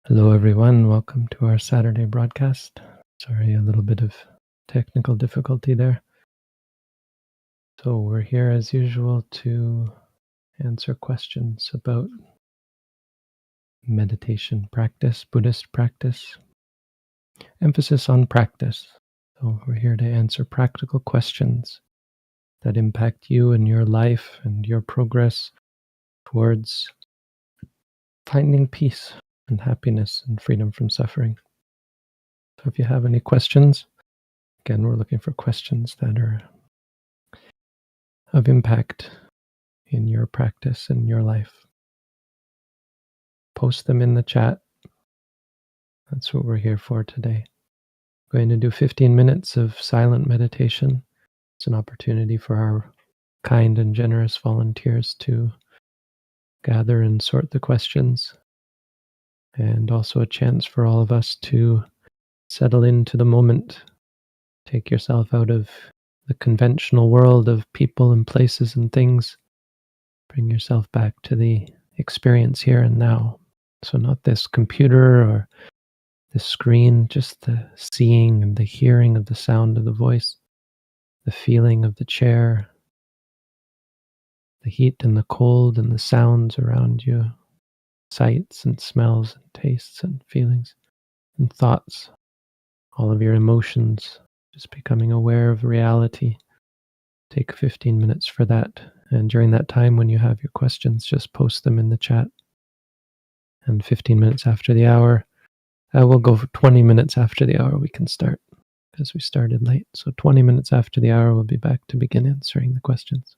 Hello, everyone. Welcome to our Saturday broadcast. Sorry, a little bit of technical difficulty there. So, we're here as usual to answer questions about meditation practice, Buddhist practice. Emphasis on practice. So, we're here to answer practical questions that impact you and your life and your progress towards finding peace and happiness and freedom from suffering. So, if you have any questions, again, we're looking for questions that are of impact in your practice and your life. Post them in the chat. That's what we're here for today. We're going to do 15 minutes of silent meditation. It's an opportunity for our kind and generous volunteers to gather and sort the questions, and also a chance for all of us to settle into the moment. Take yourself out of the conventional world of people and places and things. Bring yourself back to the experience here and now. So not this computer or the screen, just the seeing and the hearing of the sound of the voice, the feeling of the chair, the heat and the cold and the sounds around you, sights and smells and tastes and feelings and thoughts, all of your emotions, just becoming aware of reality. Take 15 minutes for that. And during that time, when you have your questions, just post them in the chat. And 15 minutes after the hour, we'll go for 20 minutes after the hour, we can start, because we started late. So 20 minutes after the hour, we'll be back to begin answering the questions.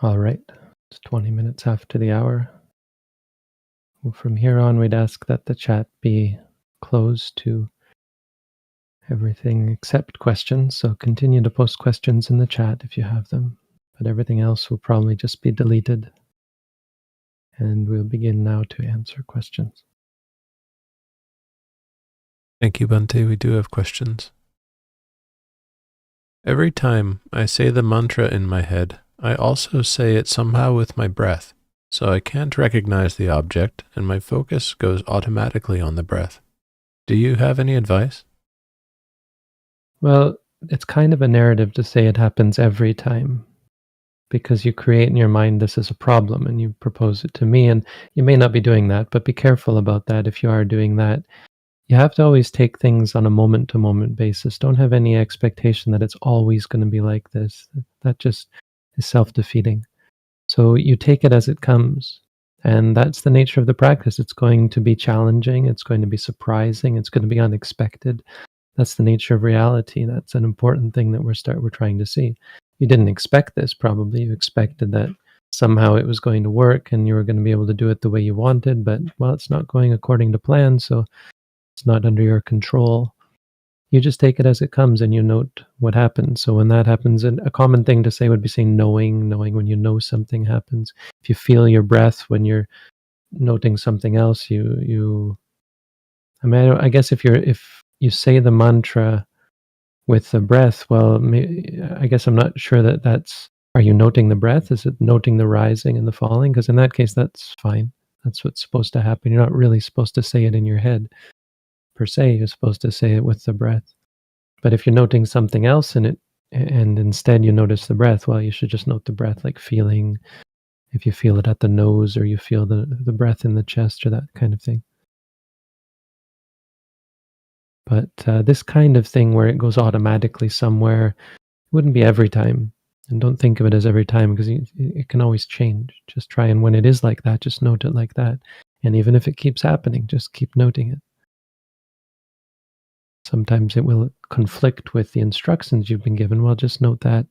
All right. It's 20 minutes after the hour. Well, from here on, we'd ask that the chat be closed to everything except questions. So continue to post questions in the chat if you have them, but everything else will probably just be deleted. And we'll begin now to answer questions. Thank you, Bhante. We do have questions. Every time I say the mantra in my head, I also say it somehow with my breath, so I can't recognize the object and my focus goes automatically on the breath. Do you have any advice? Well, it's kind of a narrative to say it happens every time because you create in your mind this is a problem and you propose it to me. And you may not be doing that, but be careful about that if you are doing that. You have to always take things on a moment to moment basis. Don't have any expectation that it's always going to be like this. That just is self defeating. So you take it as it comes. And that's the nature of the practice. It's going to be challenging. It's going to be surprising. It's going to be unexpected. That's the nature of reality. That's an important thing that we're trying to see. You didn't expect this, probably. You expected that somehow it was going to work and you were going to be able to do it the way you wanted, but well, it's not going according to plan, so it's not under your control. You just take it as it comes and you note what happens. So when that happens, and a common thing to say would be saying knowing when you know something happens. If you feel your breath when you're noting something else, I guess if you say the mantra with the breath, well, I guess I'm not sure that that's. Are you noting the breath? Is it noting the rising and the falling? Because in that case, that's fine. That's what's supposed to happen. You're not really supposed to say it in your head per se. You're supposed to say it with the breath. But if you're noting something else in it, and instead you notice the breath, well, you should just note the breath, like feeling. If you feel it at the nose, or you feel the breath in the chest, or that kind of thing. But this kind of thing where it goes automatically somewhere wouldn't be every time. And don't think of it as every time because it can always change. Just try, and when it is like that, just note it like that. And even if it keeps happening, just keep noting it. Sometimes it will conflict with the instructions you've been given. Well, just note that.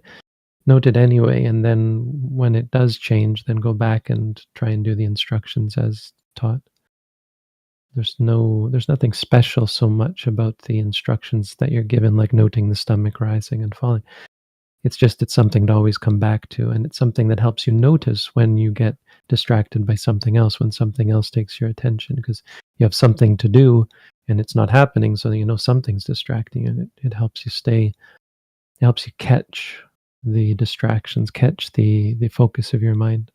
Note it anyway. And then when it does change, then go back and try and do the instructions as taught. There's nothing special so much about the instructions that you're given, like noting the stomach rising and falling. It's something to always come back to, and it's something that helps you notice when you get distracted by something else, when something else takes your attention, because you have something to do and it's not happening, so you know something's distracting you, and it helps you it helps you catch the distractions, catch the focus of your mind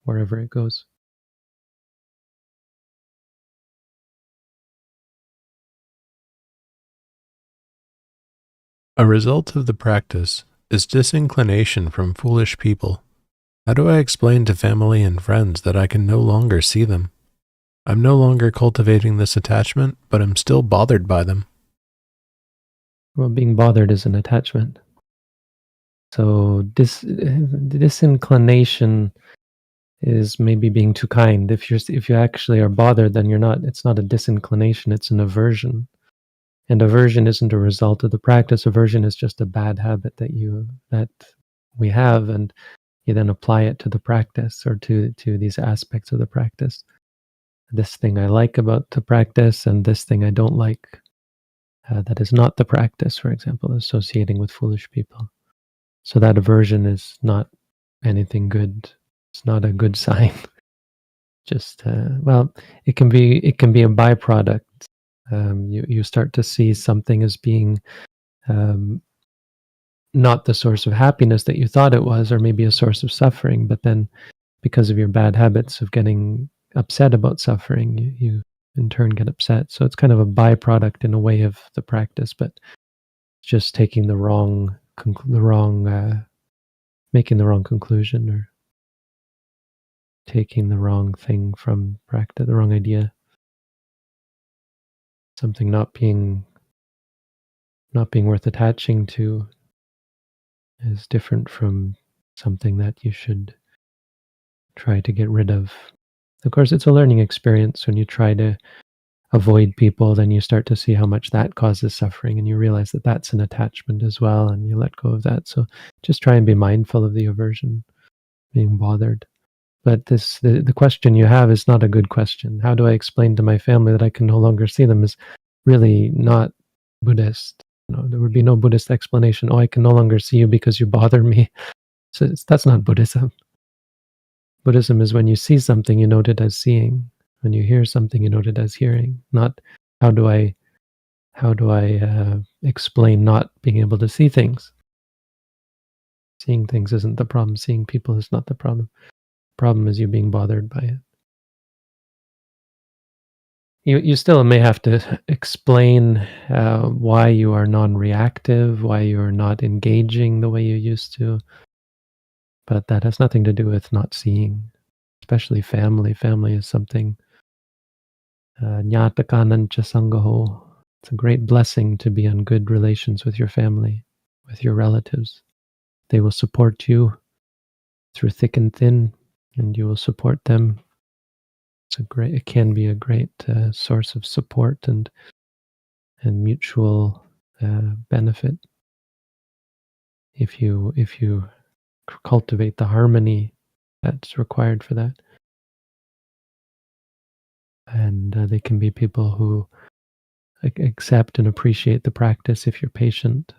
wherever it goes. A result of the practice is disinclination from foolish people. How do I explain to family and friends that I can no longer see them? I'm no longer cultivating this attachment, but I'm still bothered by them. Well, being bothered is an attachment. So disinclination is maybe being too kind. If you actually are bothered, then it's not a disinclination, it's an aversion. And aversion isn't a result of the practice. Aversion is just a bad habit that we have, and you then apply it to the practice, or to these aspects of the practice. This thing I like about the practice, and this thing I don't like. That is not the practice, for example, associating with foolish people. So that aversion is not anything good. It's not a good sign. Just well, it can be a byproduct. You start to see something as being not the source of happiness that you thought it was, or maybe a source of suffering. But then, because of your bad habits of getting upset about suffering, you in turn get upset. So it's kind of a byproduct in a way of the practice, but just taking making the wrong conclusion, or taking the wrong thing from practice, the wrong idea. Something not being worth attaching to is different from something that you should try to get rid of. Of course, it's a learning experience. When you try to avoid people, then you start to see how much that causes suffering, and you realize that that's an attachment as well, and you let go of that. So just try and be mindful of the aversion. being bothered. But the question you have is not a good question. How do I explain to my family that I can no longer see them is really not Buddhist. No, there would be no Buddhist explanation. Oh, I can no longer see you because you bother me. So that's not Buddhism. Buddhism is when you see something, you note it as seeing. When you hear something, you note it as hearing. Not how do I explain not being able to see things. Seeing things isn't the problem. Seeing people is not the problem. The problem is you being bothered by it. You still may have to explain why you are non-reactive, why you are not engaging the way you used to, but that has nothing to do with not seeing, especially family. Family is something Nyatakanancha sangaho. It's a great blessing to be in good relations with your family, with your relatives. They will support you through thick and thin, and you will support them. It can be a great source of support and mutual benefit if you cultivate the harmony that's required for that. And they can be people who accept and appreciate the practice if you're patient.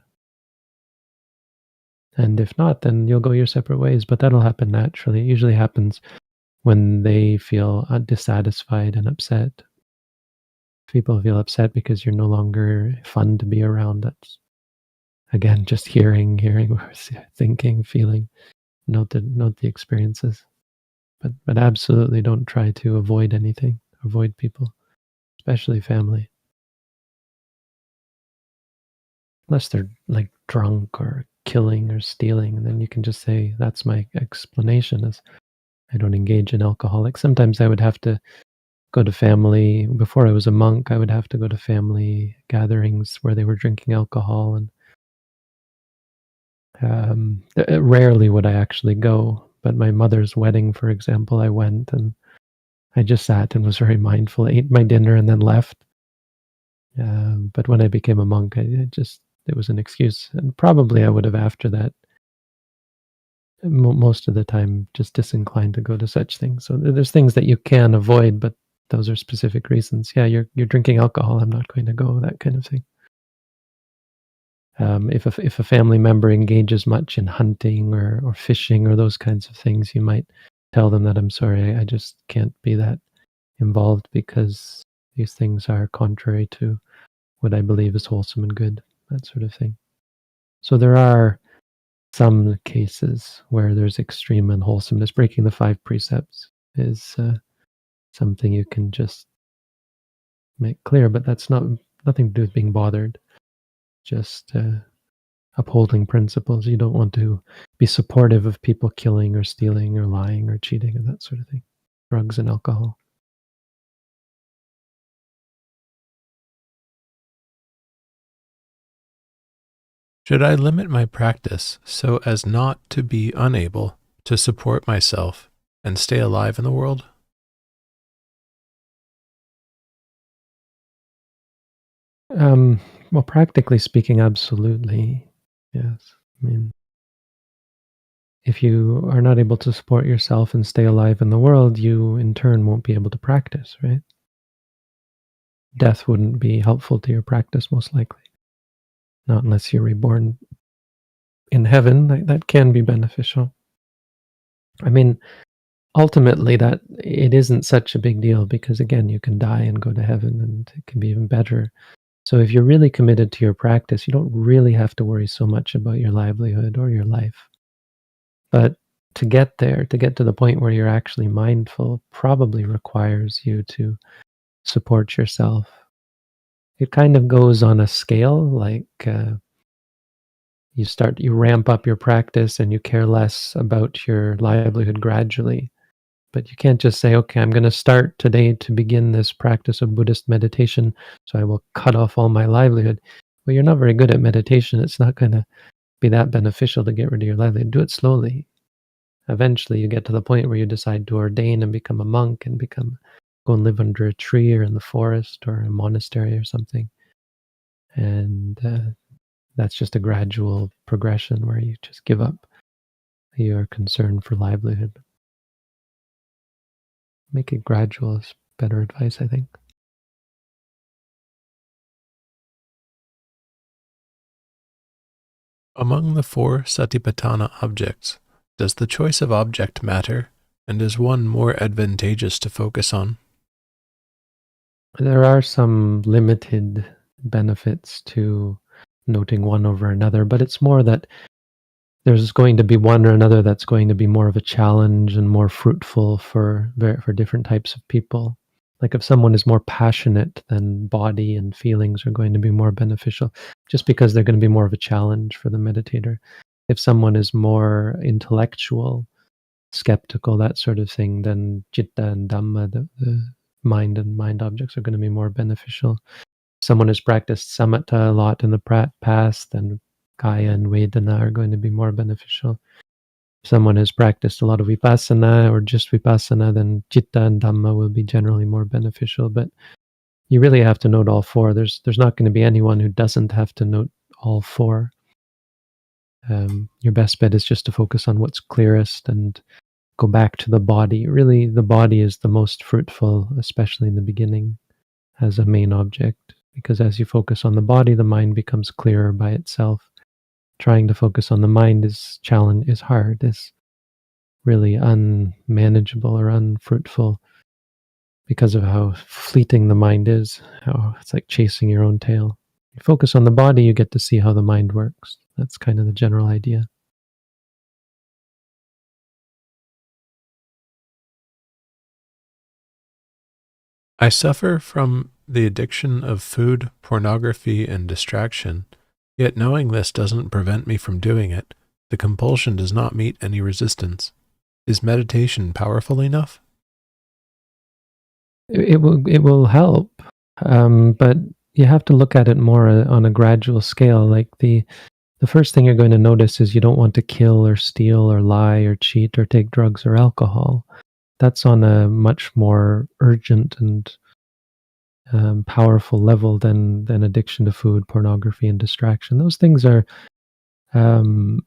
And if not, then you'll go your separate ways. But that'll happen naturally. It usually happens when they feel dissatisfied and upset. People feel upset because you're no longer fun to be around. That's again just hearing, thinking, feeling. Note the experiences. But absolutely don't try to avoid anything. Avoid people, especially family. Unless they're like drunk or killing or stealing, and then you can just say, that's my explanation is I don't engage in alcoholic. Sometimes I would have to go to family, before I was a monk, I would have to go to family gatherings where they were drinking alcohol, and rarely would I actually go. But my mother's wedding, for example, I went and I just sat and was very mindful, ate my dinner and then left. But when I became a monk, it was an excuse. And probably I would have after that, most of the time, just disinclined to go to such things. So there's things that you can avoid, but those are specific reasons. Yeah, you're drinking alcohol, I'm not going to go, that kind of thing. If a family member engages much in hunting or fishing or those kinds of things, you might tell them that I'm sorry, I just can't be that involved because these things are contrary to what I believe is wholesome and good, that sort of thing. So there are some cases where there's extreme unwholesomeness. Breaking the 5 precepts is something you can just make clear, but that's nothing to do with being bothered. Just upholding principles. You don't want to be supportive of people killing or stealing or lying or cheating and that sort of thing. Drugs and alcohol. Should I limit my practice so as not to be unable to support myself and stay alive in the world? Well, practically speaking, absolutely. Yes. I mean, if you are not able to support yourself and stay alive in the world, you in turn won't be able to practice, right? Death wouldn't be helpful to your practice, most likely. Not unless you're reborn in heaven, that can be beneficial. I mean, ultimately, that it isn't such a big deal because, again, you can die and go to heaven and it can be even better. So if you're really committed to your practice, you don't really have to worry so much about your livelihood or your life. But to get there, to get to the point where you're actually mindful, probably requires you to support yourself. It kind of goes on a scale, like you ramp up your practice and you care less about your livelihood gradually. But you can't just say, okay, I'm going to start today to begin this practice of Buddhist meditation, so I will cut off all my livelihood. Well, you're not very good at meditation. It's not going to be that beneficial to get rid of your livelihood. Do it slowly. Eventually, you get to the point where you decide to ordain and become a monk and go and live under a tree or in the forest or a monastery or something. And that's just a gradual progression where you just give up your concern for livelihood. Make it gradual is better advice, I think. Among the four satipatthana objects, does the choice of object matter, and is one more advantageous to focus on? There are some limited benefits to noting one over another, but it's more that there's going to be one or another that's going to be more of a challenge and more fruitful for different types of people. Like if someone is more passionate, then body and feelings are going to be more beneficial, just because they're going to be more of a challenge for the meditator. If someone is more intellectual, skeptical, that sort of thing, then citta and dhamma, the mind and mind objects, are going to be more beneficial. If someone has practiced samatha a lot in the past, then kaya and vedana are going to be more beneficial. If someone has practiced a lot of vipassana or just vipassana, then citta and dhamma will be generally more beneficial. But you really have to note all four. There's not going to be anyone who doesn't have to note all four. Your best bet is just to focus on what's clearest and go back to the body. Really, the body is the most fruitful, especially in the beginning, as a main object. Because as you focus on the body, the mind becomes clearer by itself. Trying to focus on the mind is hard, is really unmanageable or unfruitful because of how fleeting the mind is, how it's like chasing your own tail. You focus on the body, you get to see how the mind works. That's kind of the general idea. I suffer from the addiction of food, pornography, and distraction, yet knowing this doesn't prevent me from doing it. The compulsion does not meet any resistance. Is meditation powerful enough? It will help, but you have to look at it more on a gradual scale. Like the first thing you're going to notice is you don't want to kill or steal or lie or cheat or take drugs or alcohol. That's on a much more urgent and powerful level than addiction to food, pornography, and distraction. Those things are um,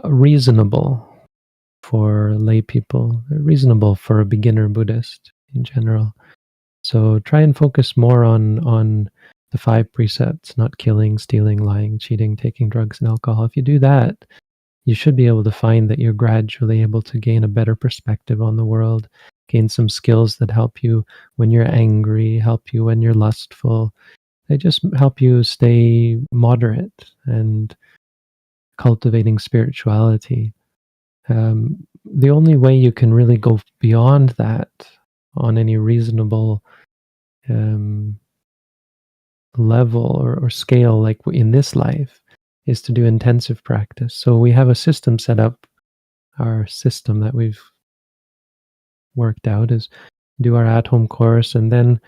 reasonable for lay people. They're reasonable for a beginner Buddhist in general. So try and focus more on the 5 precepts: not killing, stealing, lying, cheating, taking drugs and alcohol. If you do that, you should be able to find that you're gradually able to gain a better perspective on the world, gain some skills that help you when you're angry, help you when you're lustful. They just help you stay moderate and cultivating spirituality. The only way you can really go beyond that on any reasonable um, level or scale, like in this life, is to do intensive practice. So we have a system set up. Our system that we've worked out is do our at-home course, and then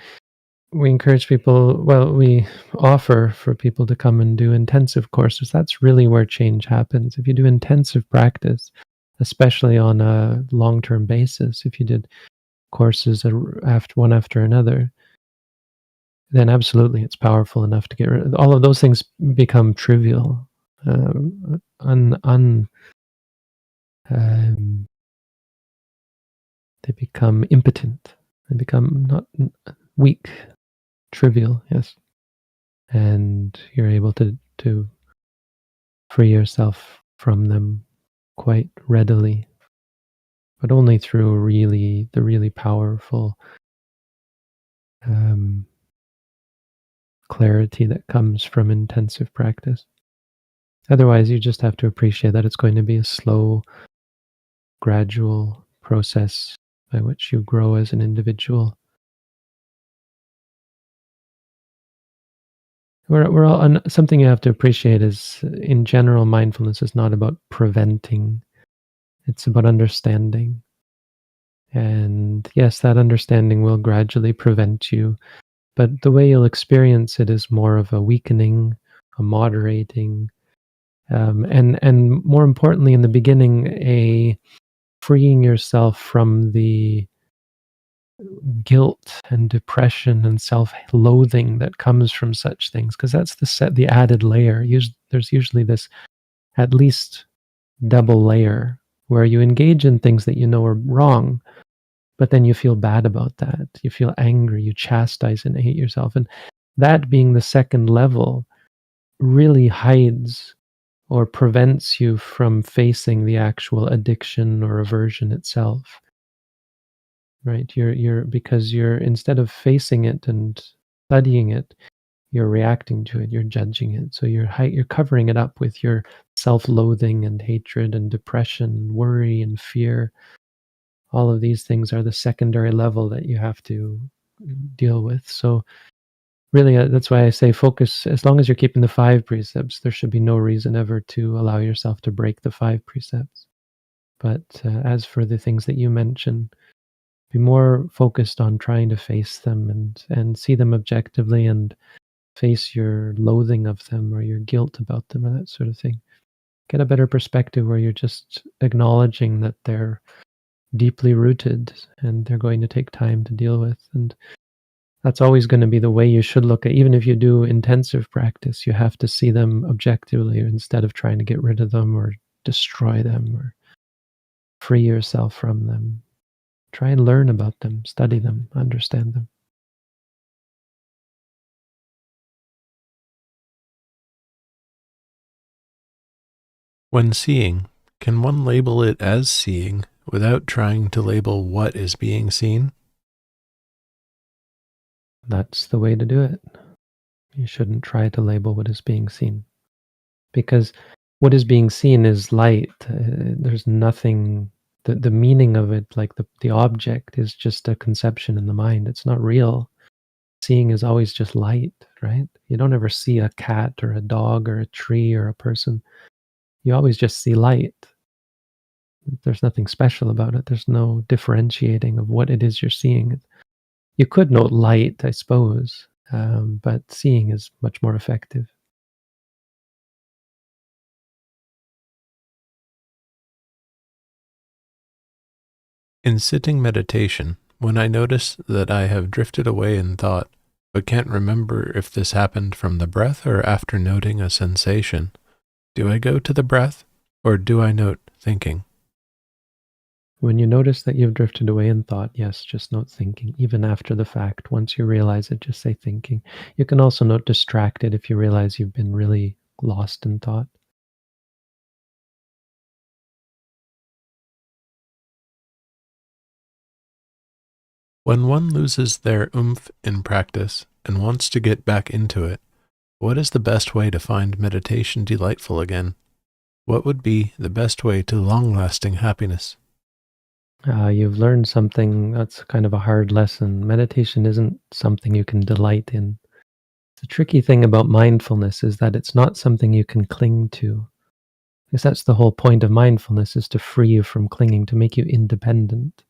we encourage people, well, we offer for people to come and do intensive courses. That's really where change happens. If you do intensive practice, especially on a long-term basis, if you did courses after one after another, then absolutely it's powerful enough to get rid of all of those things. Become trivial, um, they become impotent, they become not weak, trivial, yes. And you're able to free yourself from them quite readily, but only through the really powerful um, clarity that comes from intensive practice. Otherwise, you just have to appreciate that it's going to be a slow, gradual process by which you grow as an individual. We're all, and something you have to appreciate is, in general, mindfulness is not about preventing, it's about understanding. And yes, that understanding will gradually prevent you, but the way you'll experience it is more of a weakening, a moderating, and more importantly, in the beginning, a freeing yourself from the guilt and depression and self-loathing that comes from such things, because that's the added layer. There's usually this, at least double layer where you engage in things that you know are wrong, but then you feel bad about that. You feel angry, you chastise and hate yourself. And that being the second level really hides or prevents you from facing the actual addiction or aversion itself. Right? You're because you're instead of facing it and studying it, you're reacting to it, you're judging it. So you're covering it up with your self-loathing and hatred and depression, and worry and fear. All of these things are the secondary level that you have to deal with. So really, that's why I say focus. As long as you're keeping the five precepts, there should be no reason ever to allow yourself to break the five precepts. But as for the things that you mentioned, be more focused on trying to face them and see them objectively and face your loathing of them or your guilt about them or that sort of thing. Get a better perspective where you're just acknowledging that they're deeply rooted and they're going to take time to deal with. And that's always going to be the way you should look at, even if you do intensive practice, you have to see them objectively instead of trying to get rid of them or destroy them or free yourself from them. Try and learn about them, study them, understand them. When seeing, can one label it as seeing without trying to label what is being seen? That's the way to do it. You shouldn't try to label what is being seen, because what is being seen is light. There's nothing, the meaning of it, like the object, is just a conception in the mind. It's not real. Seeing is always just light, right? You don't ever see a cat or a dog or a tree or a person. You always just see light. There's nothing special about it. There's no differentiating of what it is you're seeing. You could note light, I suppose, but seeing is much more effective. In sitting meditation, when I notice that I have drifted away in thought, but can't remember if this happened from the breath or after noting a sensation, do I go to the breath or do I note thinking? When you notice that you've drifted away in thought, yes, just note thinking. Even after the fact, once you realize it, just say thinking. You can also note distracted if you realize you've been really lost in thought. When one loses their oomph in practice and wants to get back into it, what is the best way to find meditation delightful again? What would be the best way to long-lasting happiness? You've learned something that's kind of a hard lesson. Meditation isn't something you can delight in. The tricky thing about mindfulness is that it's not something you can cling to. Because that's the whole point of mindfulness, is to free you from clinging, to make you independent.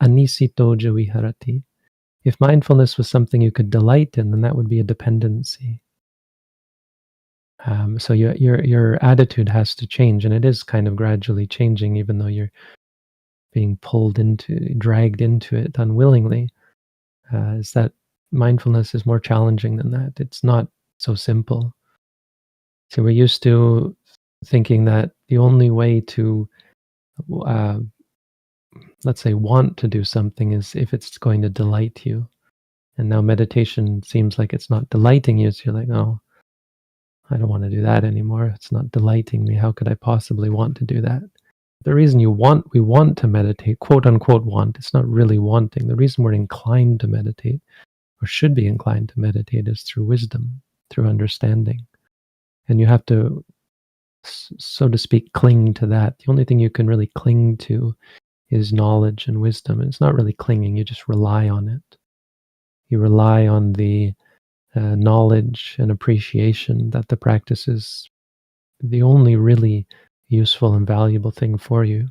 Anisito viharati. If mindfulness was something you could delight in, then that would be a dependency. So your attitude has to change, and it is kind of gradually changing, even though you're being dragged into it unwillingly. Is that mindfulness is more challenging than that. It's not so simple. So we're used to thinking that the only way to, uh, let's say, want to do something is if it's going to delight you. And now meditation seems like it's not delighting you. So you're like, oh, I don't want to do that anymore. It's not delighting me. How could I possibly want to do that? The reason we want to meditate, quote unquote want, it's not really wanting. The reason we're inclined to meditate, or should be inclined to meditate, is through wisdom, through understanding. And you have to, so to speak, cling to that. The only thing you can really cling to is knowledge and wisdom. And it's not really clinging, you just rely on it. You rely on the knowledge and appreciation that the practice is the only really useful and valuable thing for you.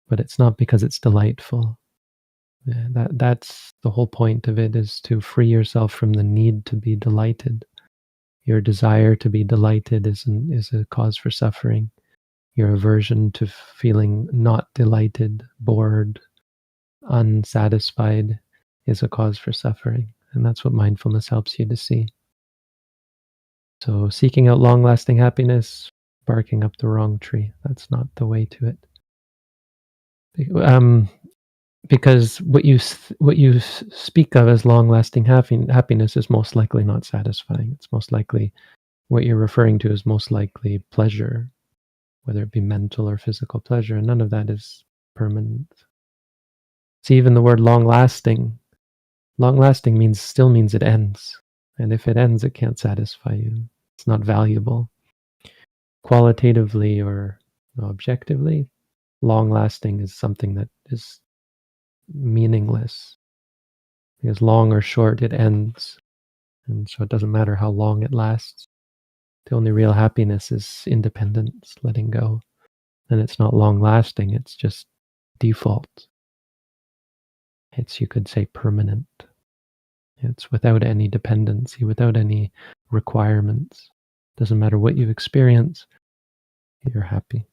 But it's not because it's delightful. Yeah, that's the whole point of it, is to free yourself from the need to be delighted. Your desire to be delighted is a cause for suffering. Your aversion to feeling not delighted, bored, unsatisfied is a cause for suffering. And that's what mindfulness helps you to see. So seeking out long-lasting happiness, barking up the wrong tree. That's not the way to it. Because what you speak of as long-lasting happiness is most likely not satisfying. It's most likely what you're referring to is most likely pleasure, whether it be mental or physical pleasure, and none of that is permanent. See, even the word long-lasting still means it ends. And if it ends, it can't satisfy you. It's not valuable. Qualitatively or objectively, long-lasting is something that is meaningless. Because long or short, it ends. And so it doesn't matter how long it lasts. The only real happiness is independence, letting go. And it's not long-lasting, it's just default. It's, you could say, permanent. It's without any dependency, without any requirements. Doesn't matter what you experience, you're happy.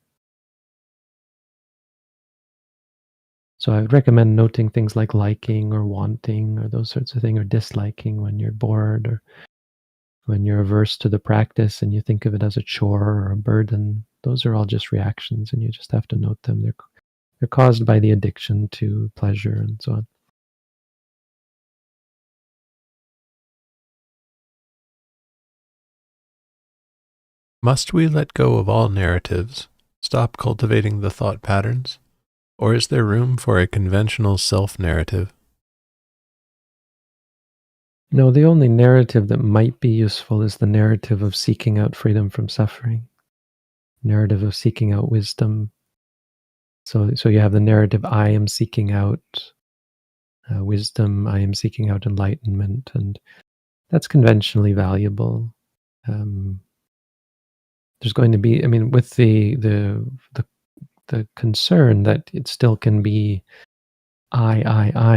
So I would recommend noting things like liking or wanting or those sorts of things, or disliking when you're bored or when you're averse to the practice and you think of it as a chore or a burden. Those are all just reactions, and you just have to note them. They're caused by the addiction to pleasure and so on. Must we let go of all narratives, stop cultivating the thought patterns, or is there room for a conventional self-narrative? No, the only narrative that might be useful is the narrative of seeking out freedom from suffering, narrative of seeking out wisdom. So you have the narrative, I am seeking out wisdom, I am seeking out enlightenment, and that's conventionally valuable. There's going to be, with the concern that it still can be I,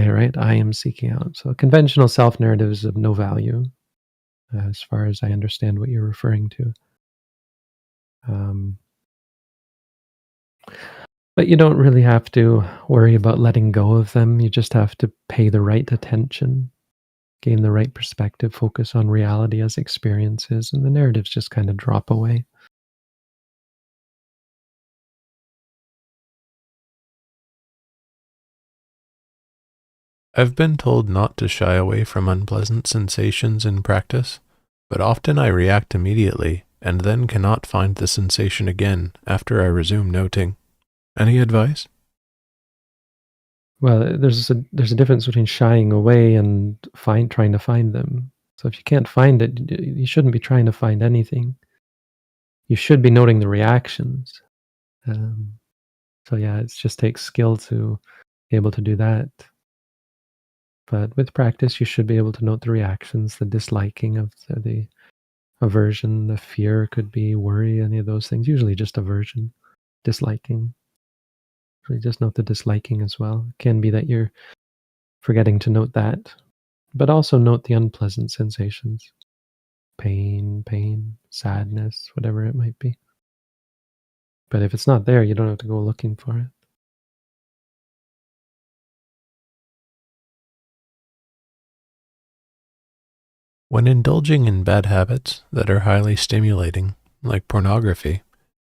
right? I am seeking out. So conventional self-narrative is of no value, as far as I understand what you're referring to. But you don't really have to worry about letting go of them. You just have to pay the right attention, gain the right perspective, focus on reality as experiences, and the narratives just kind of drop away. I've been told not to shy away from unpleasant sensations in practice, but often I react immediately and then cannot find the sensation again after I resume noting. Any advice? Well, there's a difference between shying away and trying to find them. So if you can't find it, you shouldn't be trying to find anything. You should be noting the reactions. Um, so yeah, it just takes skill to be able to do that. But with practice, you should be able to note the reactions, the disliking of the aversion, the fear could be worry, any of those things. Usually just aversion, disliking. So you just note the disliking as well. It can be that you're forgetting to note that, but also note the unpleasant sensations, pain, sadness, whatever it might be. But if it's not there, you don't have to go looking for it. When indulging in bad habits that are highly stimulating, like pornography,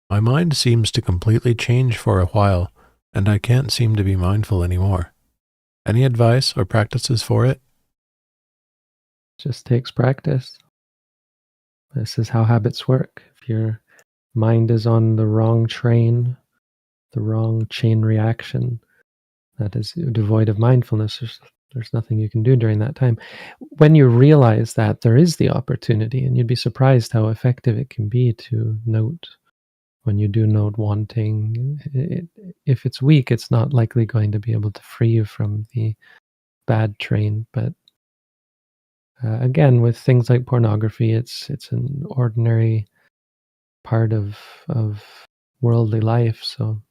my mind seems to completely change for a while, and I can't seem to be mindful anymore. Any advice or practices for it? Just takes practice. This is how habits work. If your mind is on the wrong train, the wrong chain reaction, that is devoid of mindfulness, there's nothing you can do during that time. When you realize that, there is the opportunity, and you'd be surprised how effective it can be to note. When you do note wanting, if it's weak, it's not likely going to be able to free you from the bad train. But again, with things like pornography, it's an ordinary part of worldly life. So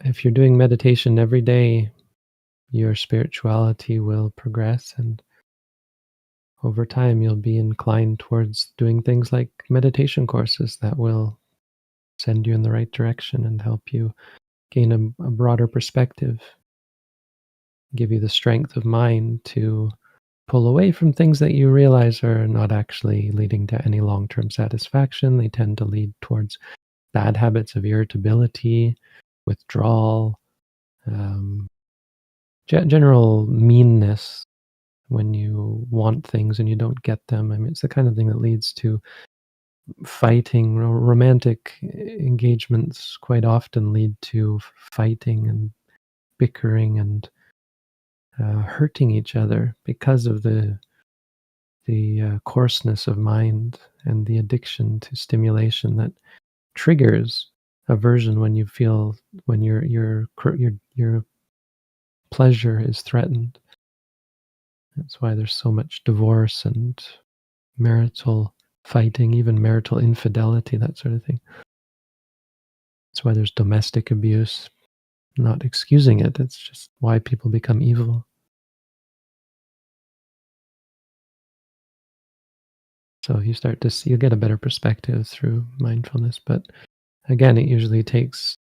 if you're doing meditation every day, your spirituality will progress, and over time you'll be inclined towards doing things like meditation courses that will send you in the right direction and help you gain a broader perspective, give you the strength of mind to pull away from things that you realize are not actually leading to any long-term satisfaction. They tend to lead towards bad habits of irritability, withdrawal, um, general meanness when you want things and you don't get them. I mean, it's the kind of thing that leads to fighting. Romantic engagements quite often lead to fighting and bickering and hurting each other because of the coarseness of mind and the addiction to stimulation that triggers aversion when you feel when your pleasure is threatened. That's why there's so much divorce and marital fighting, even marital infidelity, that sort of thing. That's why there's domestic abuse. Not excusing it, it's just why people become evil. So you start to see, you get a better perspective through mindfulness. But again, it usually takes,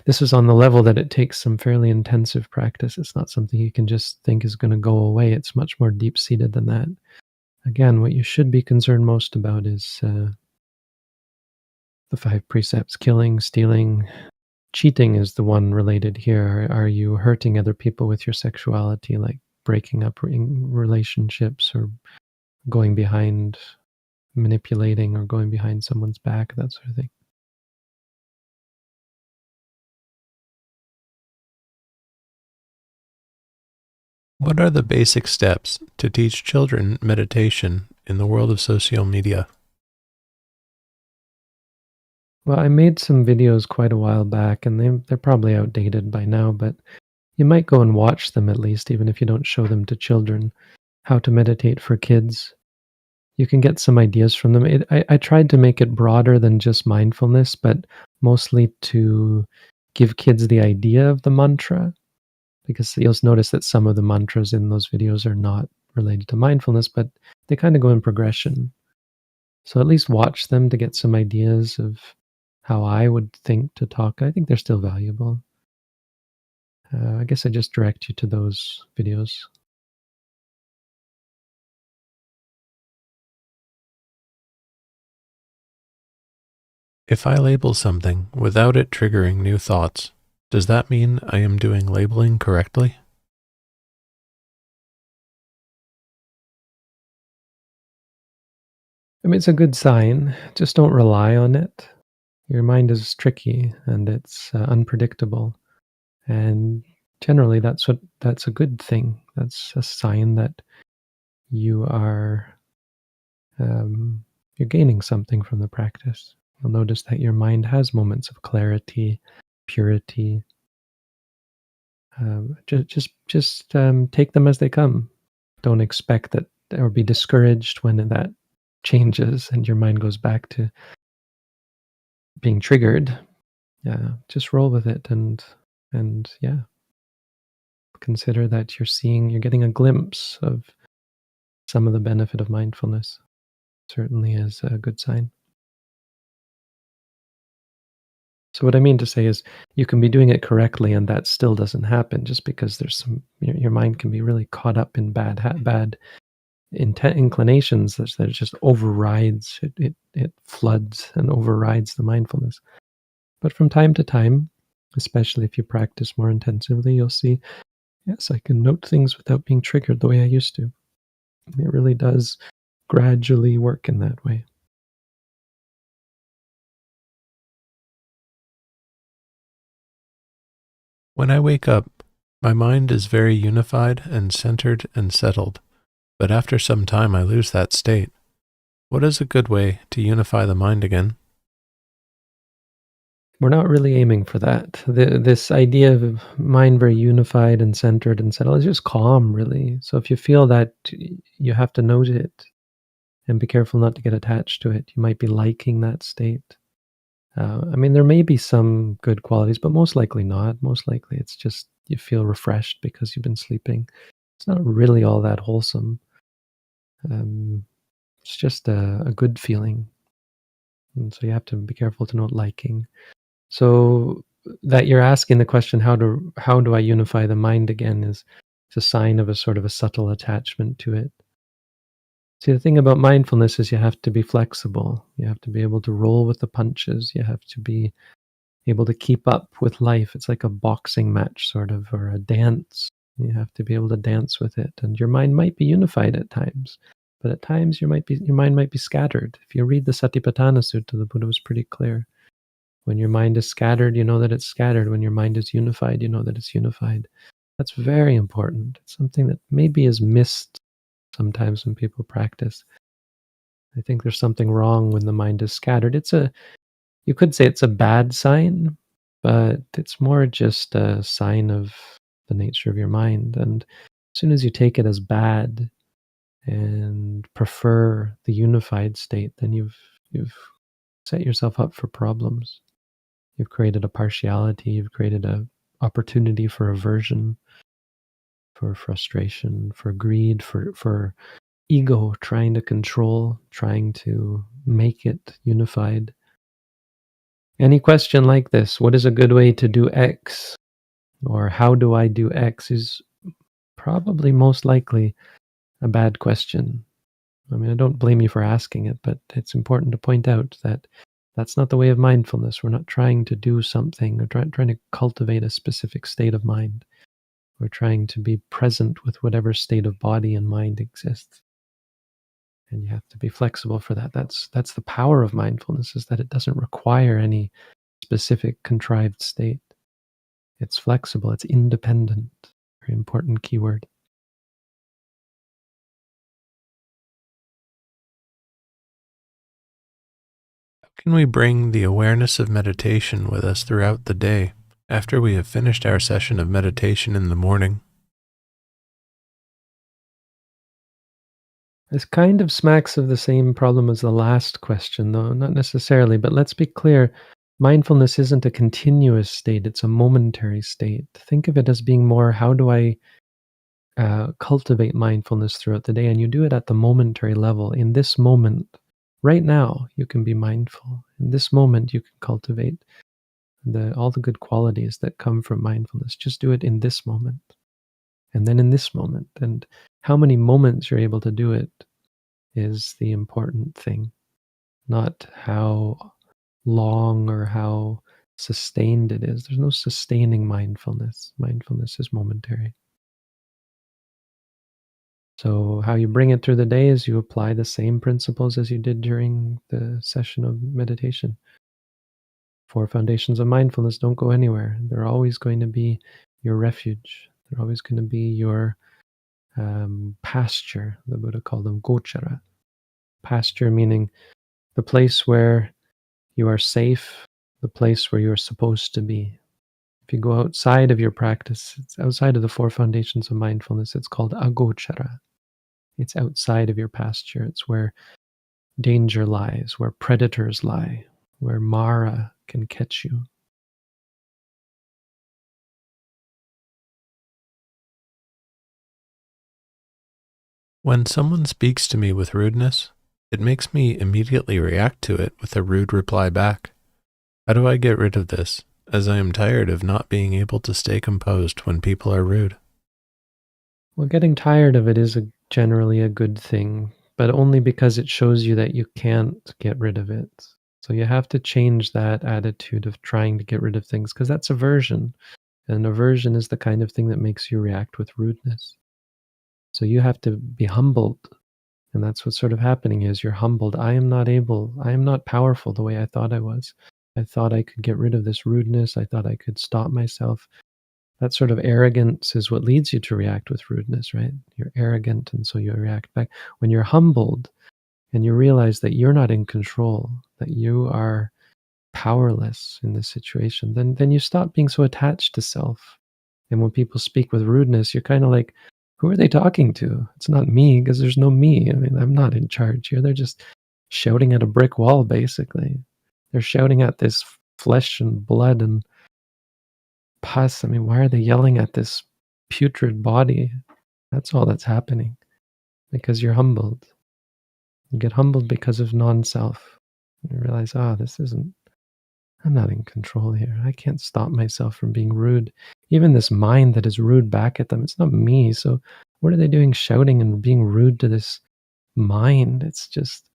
this is on the level that it takes some fairly intensive practice. It's not something you can just think is going to go away. It's much more deep seated than that. Again, what you should be concerned most about is the 5 precepts: killing, stealing. Cheating is the one related here. Are you hurting other people with your sexuality, like breaking up relationships or going behind, manipulating or going behind someone's back, that sort of thing? What are the basic steps to teach children meditation in the world of social media? Well, I made some videos quite a while back, and they're probably outdated by now, but you might go and watch them at least, even if you don't show them to children. How to meditate for kids. You can get some ideas from them. I tried to make it broader than just mindfulness, but mostly to give kids the idea of the mantra, because you'll notice that some of the mantras in those videos are not related to mindfulness, but they kind of go in progression. So at least watch them to get some ideas of how I would think to talk. I think they're still valuable. I guess I just direct you to those videos. If I label something without it triggering new thoughts, does that mean I am doing labeling correctly? I mean, it's a good sign. Just don't rely on it. Your mind is tricky and it's unpredictable, and generally that's a good thing. That's a sign that you are um, you're gaining something from the practice. You'll notice that your mind has moments of clarity, purity. Just take them as they come. Don't expect that, or be discouraged when that changes and your mind goes back to being triggered. Yeah, just roll with it, and yeah, consider that you're getting a glimpse of some of the benefit of mindfulness. Certainly is a good sign. So what I mean to say is, you can be doing it correctly and that still doesn't happen, just because there's your mind can be really caught up in bad inclinations that it just overrides it floods and overrides the mindfulness. But from time to time, especially if you practice more intensively, you'll see, yes, I can note things without being triggered the way I used to. It really does gradually work in that way. When I wake up, my mind is very unified and centered and settled, but after some time I lose that state. What is a good way to unify the mind again? We're not really aiming for that. This idea of mind very unified and centered and settled is just calm, really. So if you feel that, you have to note it and be careful not to get attached to it. You might be liking that state. I mean, there may be some good qualities, but most likely not. Most likely it's just you feel refreshed because you've been sleeping. It's not really all that wholesome. Um, it's just a good feeling. And so you have to be careful to note liking. So that you're asking the question, how do I unify the mind again, is it's a sign of a sort of a subtle attachment to it. See, the thing about mindfulness is you have to be flexible. You have to be able to roll with the punches. You have to be able to keep up with life. It's like a boxing match, sort of, or a dance. You have to be able to dance with it. And your mind might be unified at times, but at times your mind might be scattered. If you read the Satipatthana Sutta, the Buddha was pretty clear. When your mind is scattered, you know that it's scattered. When your mind is unified, you know that it's unified. That's very important. It's something that maybe is missed sometimes when people practice. I think there's something wrong when the mind is scattered. You could say it's a bad sign, but it's more just a sign of the nature of your mind. And as soon as you take it as bad and prefer the unified state, then you've set yourself up for problems. You've created a partiality, you've created a opportunity for aversion, for frustration, for greed, for ego trying to control, trying to make it unified. Any question like this, what is a good way to do X? Or how do I do X, is probably most likely a bad question. I mean, I don't blame you for asking it, but it's important to point out that that's not the way of mindfulness. We're not trying to do something or trying to cultivate a specific state of mind. We're trying to be present with whatever state of body and mind exists. And you have to be flexible for that. That's the power of mindfulness, is that it doesn't require any specific contrived state. It's flexible, it's independent. Very important keyword. How can we bring the awareness of meditation with us throughout the day after we have finished our session of meditation in the morning? This kind of smacks of the same problem as the last question, though not necessarily. But let's be clear, mindfulness isn't a continuous state, it's a momentary state. Think of it as being more, how do I cultivate mindfulness throughout the day? And you do it at the momentary level. In this moment, right now, you can be mindful. In this moment, you can cultivate all the good qualities that come from mindfulness. Just do it in this moment, and then in this moment. And how many moments you're able to do it is the important thing, not how long or how sustained it is. There's no sustaining mindfulness. Mindfulness is momentary. So how you bring it through the day is you apply the same principles as you did during the session of meditation. 4 foundations of mindfulness don't go anywhere. They're always going to be your refuge. They're always going to be your pasture. The Buddha called them gochara. Pasture meaning the place where you are safe, the place where you're supposed to be. If you go outside of your practice, it's outside of the 4 foundations of mindfulness, it's called agochara. It's outside of your pasture. It's where danger lies, where predators lie, where Mara can catch you. When someone speaks to me with rudeness, it makes me immediately react to it with a rude reply back. How do I get rid of this, as I am tired of not being able to stay composed when people are rude? Well, getting tired of it is generally a good thing, but only because it shows you that you can't get rid of it. So you have to change that attitude of trying to get rid of things, because that's aversion. And aversion is the kind of thing that makes you react with rudeness. So you have to be humbled. And that's what's sort of happening is you're humbled. I am not powerful the way I thought I was. I thought I could get rid of this rudeness. I thought I could stop myself. That sort of arrogance is what leads you to react with rudeness, right? You're arrogant, and so you react back. When you're humbled and you realize that you're not in control, that you are powerless in this situation, then you stop being so attached to self. And when people speak with rudeness, you're kind of like, who are they talking to? It's not me, because there's no me. I mean, I'm not in charge here. They're just shouting at a brick wall, basically. They're shouting at this flesh and blood and pus. I mean, why are they yelling at this putrid body? That's all that's happening, because you're humbled. You get humbled because of non-self. You realize, I'm not in control here. I can't stop myself from being rude. Even this mind that is rude back at them, it's not me. So what are they doing shouting and being rude to this mind. It's just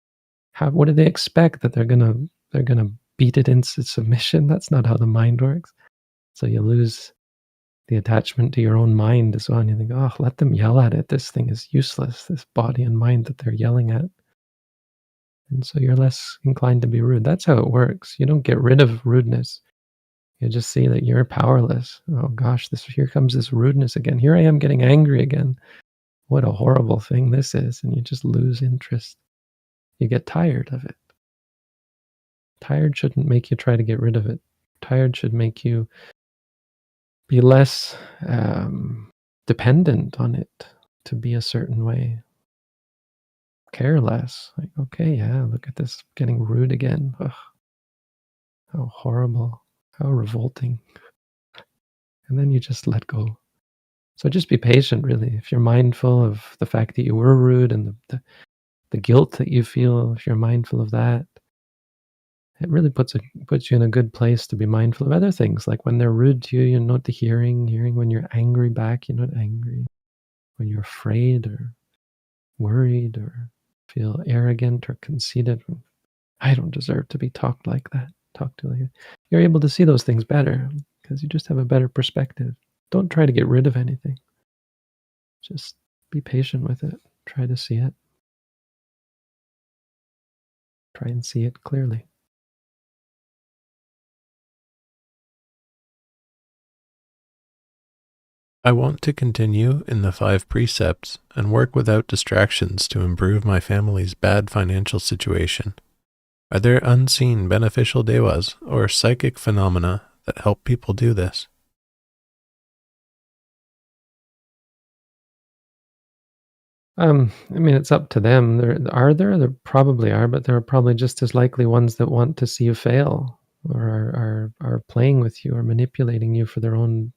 what do they expect, that they're gonna beat it into submission? That's not how the mind works. So you lose the attachment to your own mind as well, and you think, oh, let them yell at it. This thing is useless. This body and mind that they're yelling at. And so you're less inclined to be rude. That's how it works. You don't get rid of rudeness. You just see that you're powerless. Oh gosh, here comes this rudeness again. Here I am getting angry again. What a horrible thing this is. And you just lose interest. You get tired of it. Tired shouldn't make you try to get rid of it. Tired should make you be less dependent on it to be a certain way. Care less. Like, okay, yeah, look at this getting rude again. Ugh, how horrible. How revolting. And then you just let go. So just be patient, really. If you're mindful of the fact that you were rude and the guilt that you feel, if you're mindful of that, it really puts you in a good place to be mindful of other things. Like when they're rude to you, you note the hearing when you're angry back, you're not angry. When you're afraid or worried or feel arrogant or conceited, I don't deserve to be talked like that, talked to like that. You're able to see those things better because you just have a better perspective. Don't try to get rid of anything. Just be patient with it. Try to see it. Try and see it clearly. I want to continue in the 5 precepts and work without distractions to improve my family's bad financial situation. Are there unseen beneficial devas or psychic phenomena that help people do this? I mean, it's up to them. There probably are, but there are probably just as likely ones that want to see you fail, or are playing with you or manipulating you for their own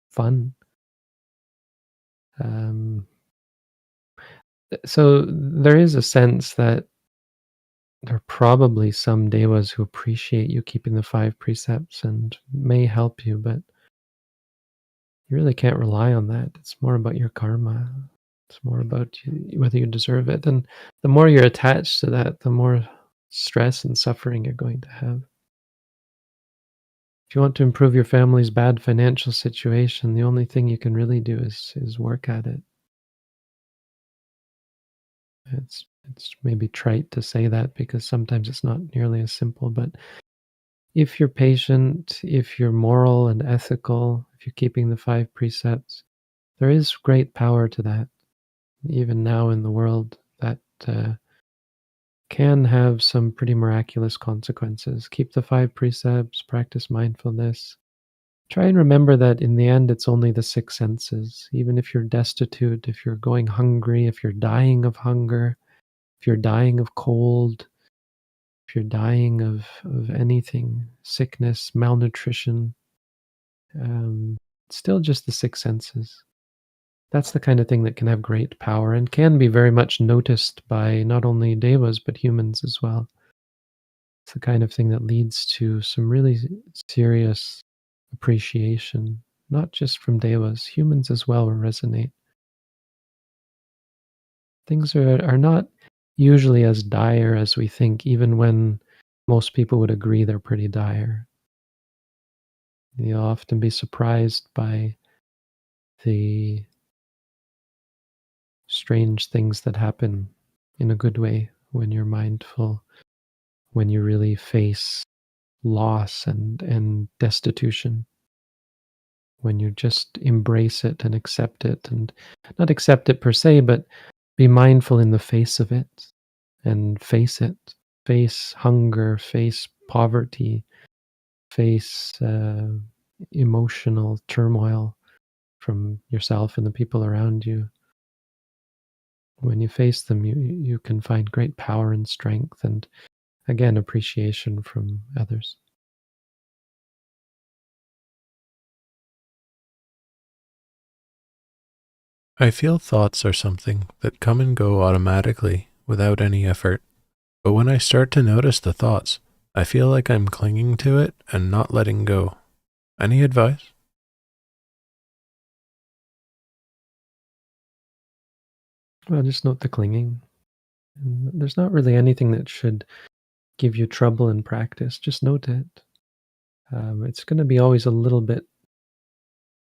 fun. Um, so there is a sense that there are probably some devas who appreciate you keeping the 5 precepts and may help you, but you really can't rely on that. It's more about your karma. It's more about whether you deserve it. And the more you're attached to that, the more stress and suffering you're going to have. If you want to improve your family's bad financial situation, the only thing you can really do is work at it. It's maybe trite to say that because sometimes it's not nearly as simple, but if you're patient, if you're moral and ethical, if you're keeping the 5 precepts, there is great power to that. Even now in the world, that can have some pretty miraculous consequences. Keep the 5 precepts, practice mindfulness. Try and remember that in the end, it's only the 6 senses. Even if you're destitute, if you're going hungry, if you're dying of hunger, if you're dying of cold, if you're dying of anything, sickness, malnutrition, it's still just the 6 senses. That's the kind of thing that can have great power and can be very much noticed by not only devas, but humans as well. It's the kind of thing that leads to some really serious appreciation, not just from devas, humans as well will resonate. Things are not usually as dire as we think, even when most people would agree they're pretty dire. You'll often be surprised by the strange things that happen in a good way when you're mindful, when you really face loss and destitution, when you just embrace it and accept it, and not accept it per se, but be mindful in the face of it and face it. Face hunger, face poverty, face emotional turmoil from yourself and the people around you. When you face them, you can find great power and strength, and again, appreciation from others. I feel thoughts are something that come and go automatically without any effort. But when I start to notice the thoughts, I feel like I'm clinging to it and not letting go. Any advice? Well, just note the clinging. And there's not really anything that should give you trouble in practice. Just note it. It's going to be always a little bit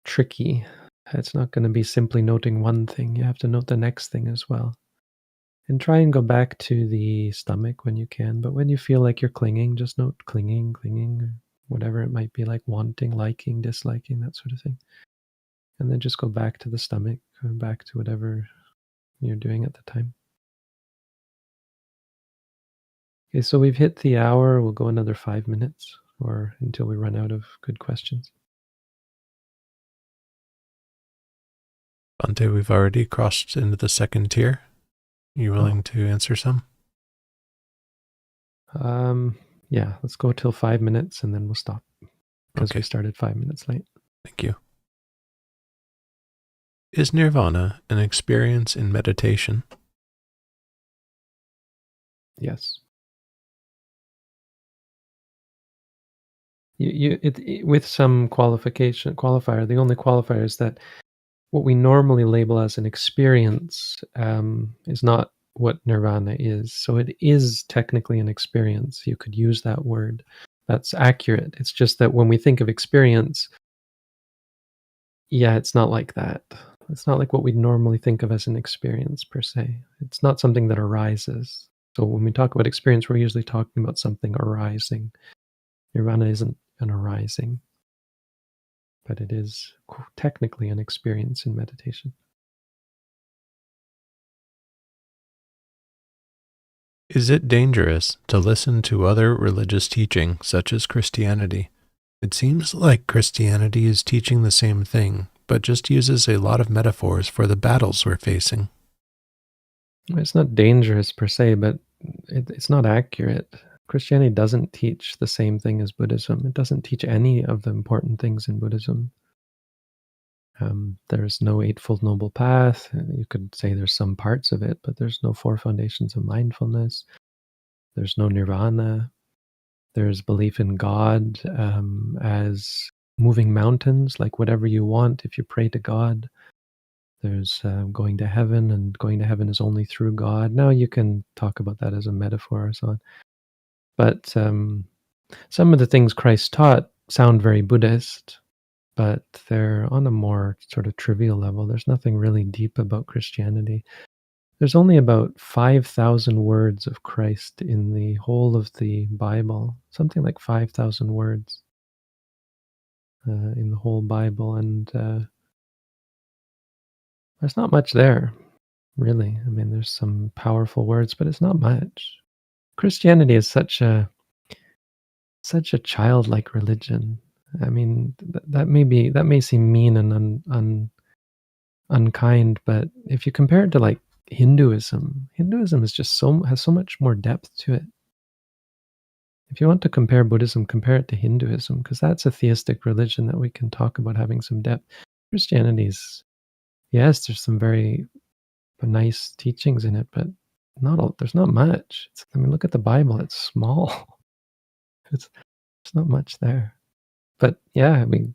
tricky. It's not going to be simply noting one thing. You have to note the next thing as well. And try and go back to the stomach when you can. But when you feel like you're clinging, just note clinging, clinging, or whatever it might be, like wanting, liking, disliking, that sort of thing. And then just go back to the stomach or back to whatever you're doing at the time. Okay, so we've hit the hour. We'll go another 5 minutes or until we run out of good questions. Bante, we've already crossed into the second tier. You willing to answer some? Yeah, let's go till 5 minutes and then we'll stop because Okay. we started 5 minutes late. Thank you. Is Nirvana an experience in meditation? Yes. With some qualifier. The only qualifier is that what we normally label as an experience is not what nirvana is. So it is technically an experience. You could use that word. That's accurate. It's just that when we think of experience, yeah, it's not like that. It's not like what we'd normally think of as an experience per se. It's not something that arises. So when we talk about experience, we're usually talking about something arising. Nirvana isn't an arising, but it is technically an experience in meditation. Is it dangerous to listen to other religious teaching, such as Christianity? It seems like Christianity is teaching the same thing, but just uses a lot of metaphors for the battles we're facing. It's not dangerous per se, but it's not accurate. Christianity doesn't teach the same thing as Buddhism. It doesn't teach any of the important things in Buddhism. There's no Eightfold Noble Path. You could say there's some parts of it, but there's no Four Foundations of Mindfulness. There's no Nirvana. There's belief in God as moving mountains, like whatever you want if you pray to God. There's going to heaven, and going to heaven is only through God. Now you can talk about that as a metaphor or so on. But some of the things Christ taught sound very Buddhist, but they're on a more sort of trivial level. There's nothing really deep about Christianity. There's only about 5,000 words of Christ in the whole of the Bible, something like 5,000 words in the whole Bible. And there's not much there, really. I mean, there's some powerful words, but it's not much. Christianity is such a childlike religion. I mean, that may seem mean and unkind, but if you compare it to like Hinduism is just has so much more depth to it. If you want to compare Buddhism, compare it to Hinduism, because that's a theistic religion that we can talk about having some depth. Christianity's, yes, there's some very nice teachings in it, but there's not much. I mean, look at the Bible; it's small. There's not much there. But yeah, I mean,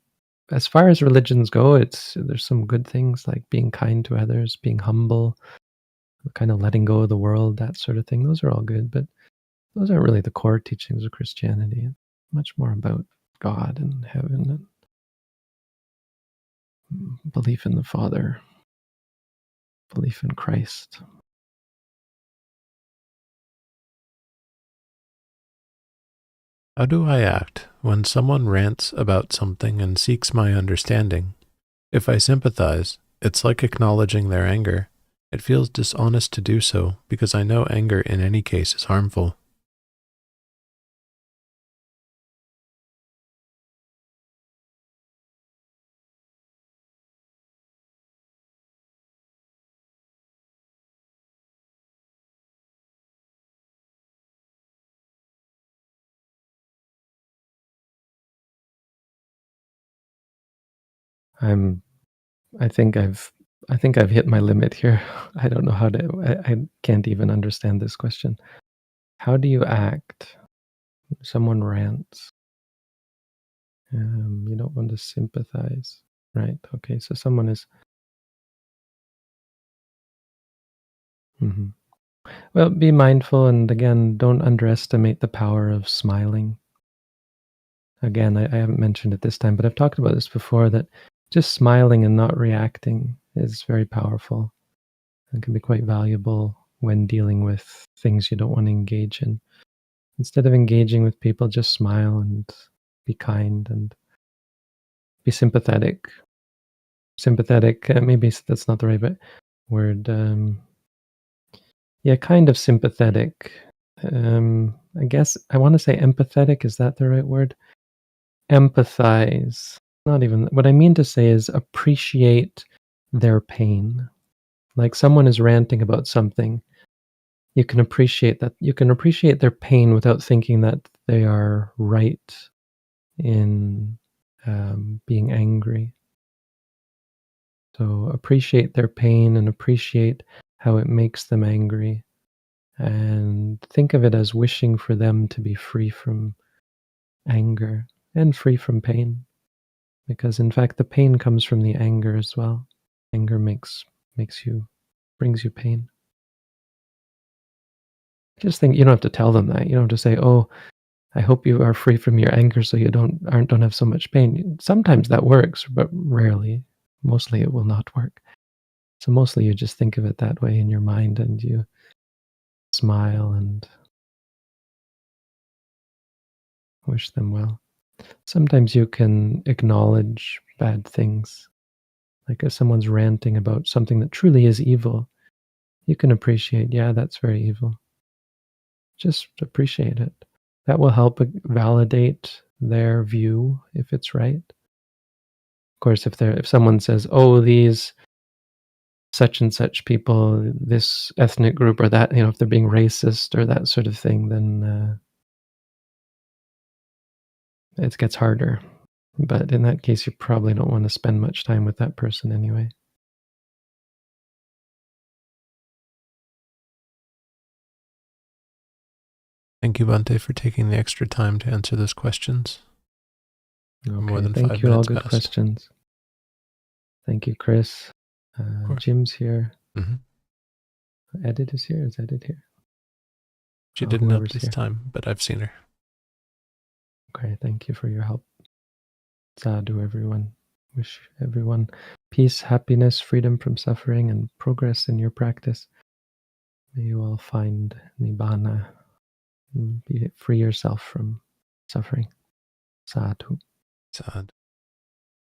as far as religions go, there's some good things like being kind to others, being humble, kind of letting go of the world, that sort of thing. Those are all good, but those aren't really the core teachings of Christianity. It's much more about God and heaven and belief in the Father, belief in Christ. How do I act when someone rants about something and seeks my understanding? If I sympathize, it's like acknowledging their anger. It feels dishonest to do so because I know anger in any case is harmful. I'm. I think I've. I think I've hit my limit here. I don't know how to. I can't even understand this question. How do you act? Someone rants. You don't want to sympathize, right? Okay, so someone is. Mhm. Well, be mindful, and again, don't underestimate the power of smiling. Again, I haven't mentioned it this time, but I've talked about this before, that just smiling and not reacting is very powerful and can be quite valuable when dealing with things you don't want to engage in. Instead of engaging with people, just smile and be kind and be sympathetic. Sympathetic, maybe that's not the right word. Yeah, kind of sympathetic. I guess I want to say empathetic. Is that the right word? Empathize. Not even what I mean to say is appreciate their pain. Like someone is ranting about something, you can appreciate that. You can appreciate their pain without thinking that they are right in being angry. So appreciate their pain and appreciate how it makes them angry, and think of it as wishing for them to be free from anger and free from pain, because in fact the pain comes from the anger as well. Anger makes you brings you pain. Just think, you don't have to tell them that. You don't have to say, "Oh, I hope you are free from your anger so you don't have so much pain." Sometimes that works, but rarely. Mostly it will not work. So mostly you just think of it that way in your mind, and you smile and wish them well. Sometimes you can acknowledge bad things. Like if someone's ranting about something that truly is evil, you can appreciate, yeah, that's very evil. Just appreciate it. That will help validate their view if it's right. Of course, if someone says, "Oh, these such and such people, this ethnic group or that," if they're being racist or that sort of thing, then it gets harder. But in that case, you probably don't want to spend much time with that person anyway. Thank you, Bante, for taking the extra time to answer those questions. More Okay, than thank 5 you. All minutes good passed. questions. Thank you, Chris. Of course. Jim's here. Mm-hmm. Edit is here. Is Edit here? She Oh, didn't up whoever's this here. time, but I've seen her. Okay, thank you for your help. Sadhu, everyone. Wish everyone peace, happiness, freedom from suffering, and progress in your practice. May you all find Nibbana and free yourself from suffering. Sadhu. Sad.